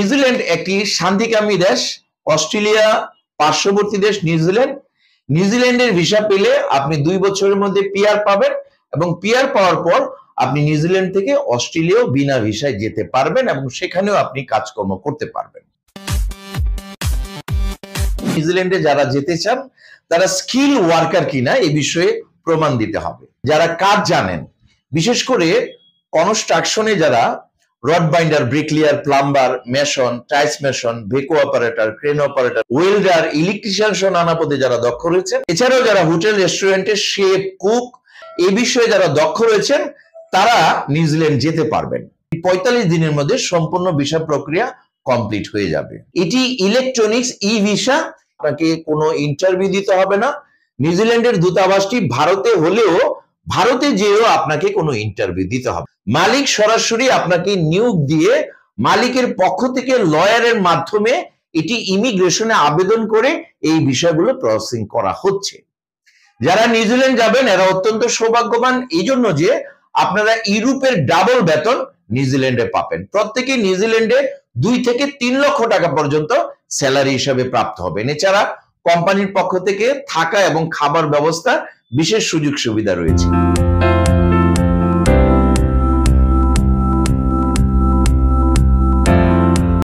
New Zealand একটি শান্তিকামী দেশ। Australia পার্শ্ববর্তী দেশ নিউজিল্যান্ড। নিউজিল্যান্ডের ভিসা পেলে আপনি 2 বছরের মধ্যে পিআর পাবেন এবং পিআর পাওয়ার পর আপনি নিউজিল্যান্ড থেকে অস্ট্রেলিয়াও বিনা ভিসায় যেতে পারবেন এবং সেখানেও আপনি কাজকর্ম করতে পারবেন। নিউজিল্যান্ডে যারা যেতে চান তারা স্কিল ওয়ার্কার কিনা এই বিষয়ে প্রমাণ দিতে হবে। যারা কাজ জানেন, বিশেষ করে কনস্ট্রাকশনে যারা rod binder, bricklayer, plumber, mason, tiles mason, ভেকো operator, crane operator, welder, electrician সহ নানা পদে যারা দক্ষ রয়েছেন, এছাড়াও যারা হোটেল রেস্টুরেন্টের শেফ, কুক এই বিষয়ে যারা দক্ষ রয়েছেন তারা নিউজিল্যান্ড যেতে পারবেন। 45 দিনের মধ্যে সম্পূর্ণ ভিসা প্রক্রিয়া কমপ্লিট হয়ে যাবে। এটি ইলেকট্রনিক্স ই ভিসা, আপনাকে কোনো ইন্টারভিউ দিতে হবে না। নিউজিল্যান্ডের দূতাবাসটি ভারতে হলেও ভারতে যেও আপনাকে কোনো ইন্টারভিউ দিতে হবে। মালিক সরাসরি আপনাকে নিয়োগ দিয়ে মালিকের পক্ষ থেকে লয়ারের মাধ্যমে এটি ইমিগ্রেশনে আবেদন করে এই বিষয়গুলো প্রসেসিং করা হচ্ছে। যারা নিউজিল্যান্ড যাবেন এরা অত্যন্ত সৌভাগ্যবান এই জন্য যে আপনারা ইউরোপের ডাবল বেতন নিউজিল্যান্ডে পাবেন। প্রত্যেকে নিউজিল্যান্ডে 2 থেকে 3 লক্ষ টাকা পর্যন্ত স্যালারি হিসেবে প্রাপ্ত হবেন। এছাড়া কোম্পানির পক্ষ থেকে থাকা এবং খাবার ব্যবস্থা বিশেষ সুযোগ সুবিধা রয়েছে।